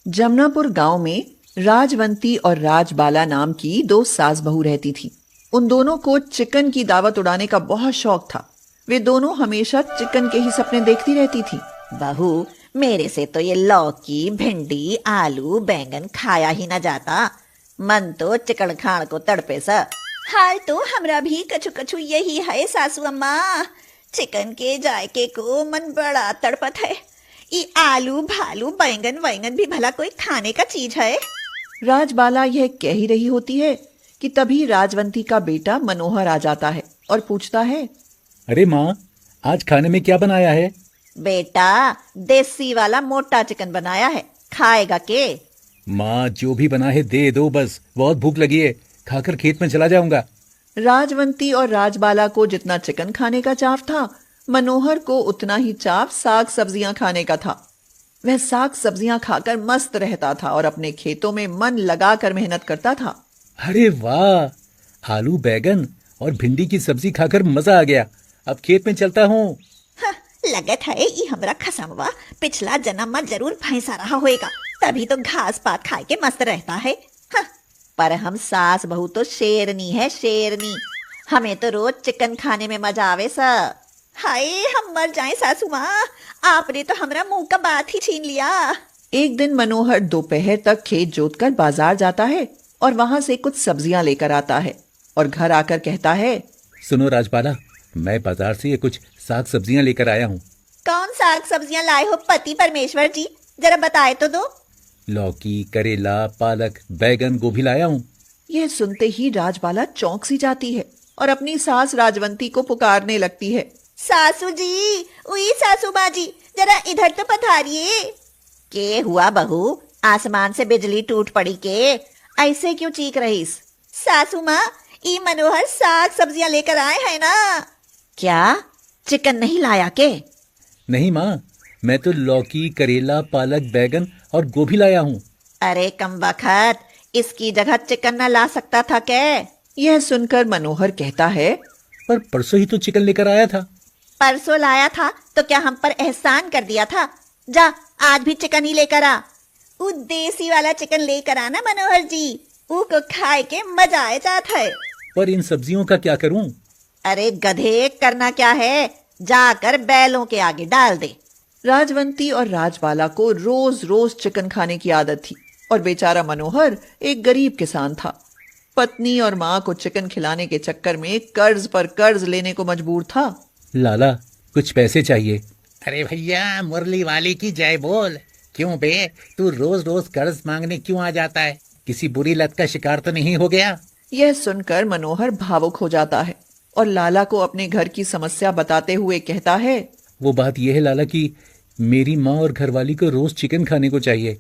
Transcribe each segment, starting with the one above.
जमनापुर गांव में राजवंती और राजबाला नाम की दो सास बहू रहती थी। उन दोनों को चिकन की दावत उड़ाने का बहुत शौक था। वे दोनों हमेशा चिकन के ही सपने देखती रहती थी। बहू, मेरे से तो ये लौकी, भिंडी, आलू, बैंगन खाया ही न जाता। मन तो चिकन खाण को तड़पे सा। हाल तो हमरा भी कछु कछु यही है सासू अम्मा। चिकन के जायके को मन बड़ा तड़पत है। ये आलू भालू बैंगन वैगन भी भला कोई खाने का चीज है? राजबाला यह कह ही रही होती है कि तभी राजवंती का बेटा मनोहर आ जाता है और पूछता है, अरे माँ, आज खाने में क्या बनाया है? बेटा, देसी वाला मोटा चिकन बनाया है, खाएगा के? माँ, जो भी बना है दे दो, बस बहुत भूख लगी है, खाकर खेत में चला जाऊंगा। राजवंती और राजबाला को जितना चिकन खाने का चाव था, मनोहर को उतना ही चाव साग सब्जियां खाने का था। वह साग सब्जियां खाकर मस्त रहता था और अपने खेतों में मन लगाकर मेहनत करता था। अरे वाह, आलू बैगन और भिंडी की सब्जी खाकर मजा आ गया। अब खेत में चलता हूँ। हाँ, लगत है ये हमरा खसमवा पिछला जन्म में जरूर भैंसा रहा होएगा, तभी तो घास पात खाए के मस्त रहता है। हाँ, पर हम सास बहू तो शेरनी है, शेरनी। हमें तो रोज चिकन खाने में मजा आवे सा। हाय, हम मर जाएं सासू माँ, आपने तो हमरा मुंह का बात ही छीन लिया। एक दिन मनोहर दोपहर तक खेत जोतकर बाजार जाता है और वहां से कुछ सब्जियां लेकर आता है और घर आकर कहता है, सुनो राजबाला, मैं बाजार से ये कुछ साग सब्जियां लेकर आया हूँ। कौन साग सब्जियां लाए हो पति परमेश्वर जी, जरा बताए तो दो। लौकी, करेला, पालक, बैगन, गोभी लाया हूँ। यह सुनते ही राजबाला चौंक सी जाती है और अपनी सास राजवंती को पुकारने लगती है, सासू जी, उई सासू बाजी, जरा इधर तो पधारिए। के हुआ बहू, आसमान से बिजली टूट पड़ी के? ऐसे क्यों चीख रहीस? सासू माँ, ई मनोहर साग सब्जियां लेकर आए हैं ना। क्या चिकन नहीं लाया के? नहीं माँ, मैं तो लौकी, करेला, पालक, बैगन और गोभी लाया हूँ। अरे कम बखत, इसकी जगह चिकन न ला सकता था क्या? यह सुनकर मनोहर कहता है, पर परसों ही तो चिकन लेकर आया था। परसों लाया था तो क्या हम पर एहसान कर दिया था? जा, आज भी चिकन ही लेकर आ। वो देसी वाला चिकन लेकर आना मनोहर जी, वो को खाए के मजा आए जाता है। पर इन सब्जियों का क्या करूं? अरे गधे, करना क्या है, जाकर बैलों के आगे डाल दे। राजवंती और राजबाला को रोज रोज चिकन खाने की आदत थी और बेचारा मनोहर एक गरीब किसान था। पत्नी और माँ को चिकन खिलाने के चक्कर में कर्ज पर कर्ज लेने को मजबूर था। लाला, कुछ पैसे चाहिए। अरे भैया, मुरली वाली की जय बोल। क्यों बे, तू रोज रोज कर्ज मांगने क्यों आ जाता है? किसी बुरी लत का शिकार तो नहीं हो गया? यह सुनकर मनोहर भावुक हो जाता है और लाला को अपने घर की समस्या बताते हुए कहता है, वो बात यह है लाला कि मेरी माँ और घरवाली को रोज चिकन खाने को चाहिए।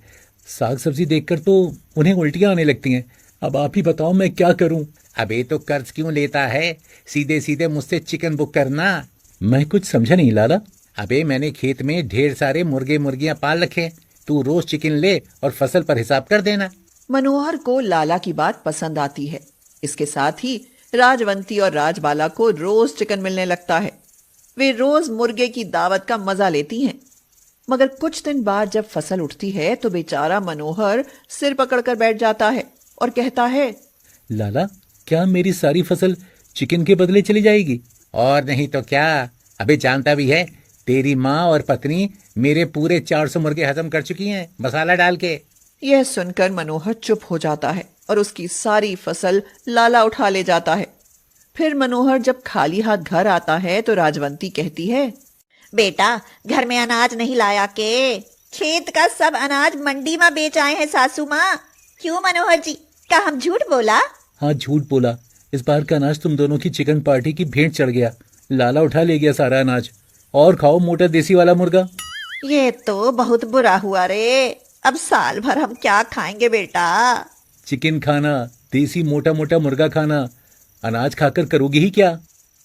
साग सब्जी देखकर तो उन्हें उल्टियां आने लगती हैं। अब आप ही बताओ मैं क्या करूं? अबे तो कर्ज क्यों लेता है? सीधे सीधे मुझसे चिकन बुक करना। मैं कुछ समझा नहीं लाला। अबे मैंने खेत में ढेर सारे मुर्गे मुर्गियां पाल रखे, तू रोज चिकन ले और फसल पर हिसाब कर देना। मनोहर को लाला की बात पसंद आती है। इसके साथ ही राजवंती और राजबाला को रोज चिकन मिलने लगता है। वे रोज मुर्गे की दावत का मजा लेती हैं। मगर कुछ दिन बाद जब फसल उठती है तो बेचारा मनोहर सिर पकड़कर बैठ जाता है और कहता है, लाला, क्या मेरी सारी फसल चिकन के बदले चली जाएगी? और नहीं तो क्या। अबे जानता भी है, तेरी माँ और पत्नी मेरे पूरे 400 मुर्गे हजम कर चुकी हैं मसाला डाल के। यह सुनकर मनोहर चुप हो जाता है और उसकी सारी फसल लाला उठा ले जाता है। फिर मनोहर जब खाली हाथ घर आता है तो राजवंती कहती है, बेटा, घर में अनाज नहीं लाया के? खेत का सब अनाज मंडी में बेच आए हैं सासू माँ। क्यों मनोहर जी, क्या हम झूठ बोला? हाँ, झूठ बोला। इस बार का अनाज तुम दोनों की चिकन पार्टी की भेंट चढ़ गया। लाला उठा ले गया सारा अनाज। और खाओ मोटा देसी वाला मुर्गा। ये तो बहुत बुरा हुआ रे। अब साल भर हम क्या खाएंगे बेटा? चिकन खाना, देसी मोटा मोटा मुर्गा खाना, अनाज खाकर करोगी ही क्या?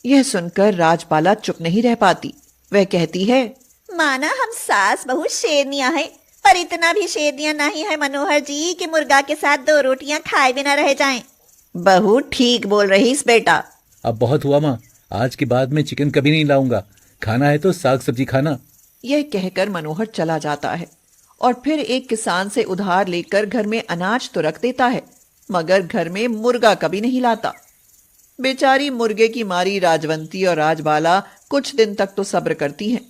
यह सुनकर राजबाला चुप नहीं रह पाती। वह कहती है, माना हम सास बहू शेरनियां हैं, पर इतना भी शेरनियां नहीं है मनोहर जी कि मुर्गा के साथ 2 रोटियां खाए बिना रह जाएं। बहू ठीक बोल रही इस बेटा। अब बहुत हुआ माँ, आज के बाद मैं चिकन कभी नहीं लाऊंगा। खाना है तो साग सब्जी खाना। यह कहकर मनोहर चला जाता है और फिर एक किसान से उधार लेकर घर में अनाज तो रख देता है, मगर घर में मुर्गा कभी नहीं लाता। बेचारी मुर्गे की मारी राजवंती और राजबाला कुछ दिन तक तो सब्र करती हैं,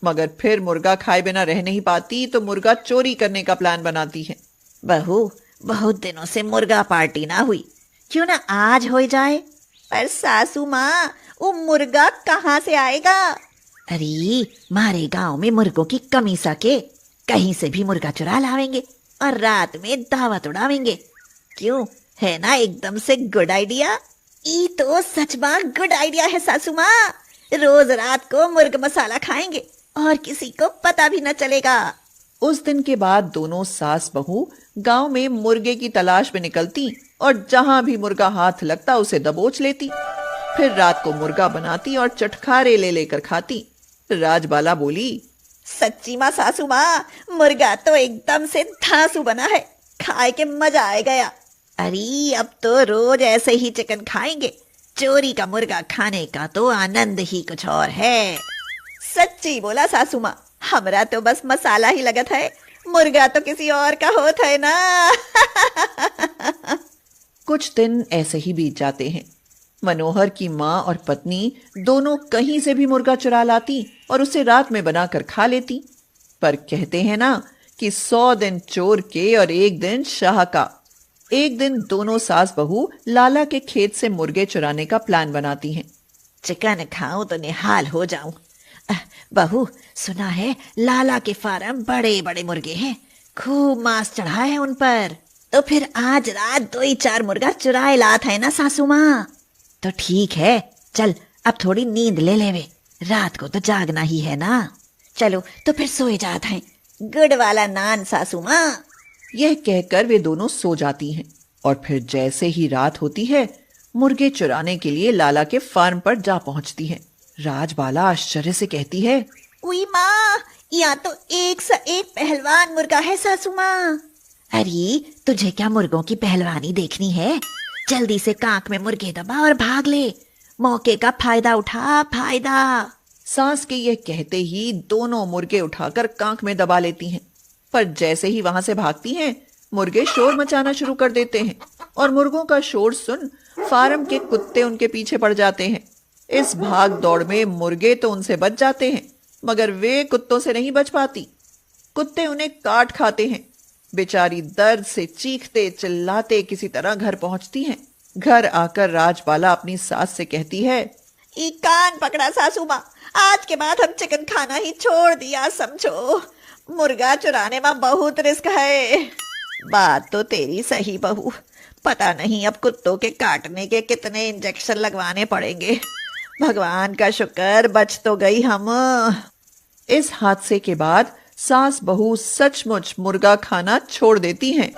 मगर फिर मुर्गा खाए बिना रह नहीं पाती तो मुर्गा चोरी करने का प्लान बनाती है। बहू, बहुत दिनों से मुर्गा पार्टी ना हुई, क्यों ना आज हो जाए। पर सासू माँ, वो मुर्गा कहाँ से आएगा? अरे मारे गांव में मुर्गों की कमी सके, कहीं से भी मुर्गा चुरा लावेंगे और रात में दावत उड़ावेंगे। क्यों, है ना एकदम से गुड आइडिया? ई तो सच में गुड आइडिया है सासू माँ। रोज रात को मुर्ग मसाला खाएंगे और किसी को पता भी न चलेगा। उस दिन के बाद दोनों सास बहू गांव में मुर्गे की तलाश में निकलती और जहां भी मुर्गा हाथ लगता उसे दबोच लेती। फिर रात को मुर्गा बनाती और चटखारे ले लेकर खाती। राजबाला बोली, सच्ची माँ सासू माँ, मुर्गा तो एकदम से धांसू बना है, खाए के मजा आ गया। अरे अब तो रोज ऐसे ही चिकन खाएंगे। चोरी का मुर्गा खाने का तो आनंद ही कुछ और है। सच्ची बोला सासू माँ, हमरा तो बस मसाला ही लगत है, मुर्गा तो किसी और का होता है ना। कुछ दिन ऐसे ही बीत जाते हैं। मनोहर की माँ और पत्नी दोनों कहीं से भी मुर्गा चुरा लाती और उसे रात में बनाकर खा लेती। पर कहते हैं ना कि 100 दिन चोर के और 1 दिन शाह का। एक दिन दोनों सास बहू लाला के खेत से मुर्गे चुराने का प्लान बनाती हैं। चिकन खाऊं तो निहाल हो जाऊं। बहू, सुना है लाला के फार्म बड़े बड़े मुर्गे हैं, खूब मांस चढ़ा है उन पर। तो फिर आज रात 2-4 मुर्गा चुराए लात है ना सासू माँ। तो ठीक है, चल अब थोड़ी नींद ले लेवे, रात को तो जागना ही है ना। चलो तो फिर सोए जात हैं। गुड वाला नान सासू माँ। यह कहकर वे दोनों सो जाती हैं और फिर जैसे ही रात होती है मुर्गे चुराने के लिए लाला के फार्म पर जा पहुंचती हैं। राजबाला आश्चर्य से कहती है, उई माँ, यहाँ तो एक सा एक पहलवान मुर्गा है सासू माँ। अरे तुझे क्या मुर्गों की पहलवानी देखनी है? जल्दी से कांख में मुर्गे दबा और भाग ले, मौके का फायदा उठा, फायदा। सास के यह कहते ही दोनों मुर्गे उठाकर कांख में दबा लेती हैं। पर जैसे ही वहां से भागती हैं, मुर्गे शोर मचाना शुरू कर देते हैं और मुर्गों का शोर सुन फार्म के कुत्ते उनके पीछे पड़ जाते हैं। इस भाग दौड़ में मुर्गे तो उनसे बच जाते हैं, मगर वे कुत्तों से नहीं बच पाती। कुत्ते उन्हें काट खाते हैं। बेचारी दर्द से चीखते चिल्लाते किसी तरह घर पहुंचती हैं। घर आकर राजबाला अपनी सास से कहती है, ई कान पकड़ा सासू माँ, आज के बाद हम चिकन खाना ही छोड़ दिया समझो। मुर्गा चुराने में बहुत रिस्क है। बात तो तेरी सही बहू, पता नहीं अब कुत्तों के काटने के कितने इंजेक्शन लगवाने पड़ेंगे। भगवान का शुक्र बच तो गई हम। इस हादसे के बाद सास बहू सचमुच मुर्गा खाना छोड़ देती हैं।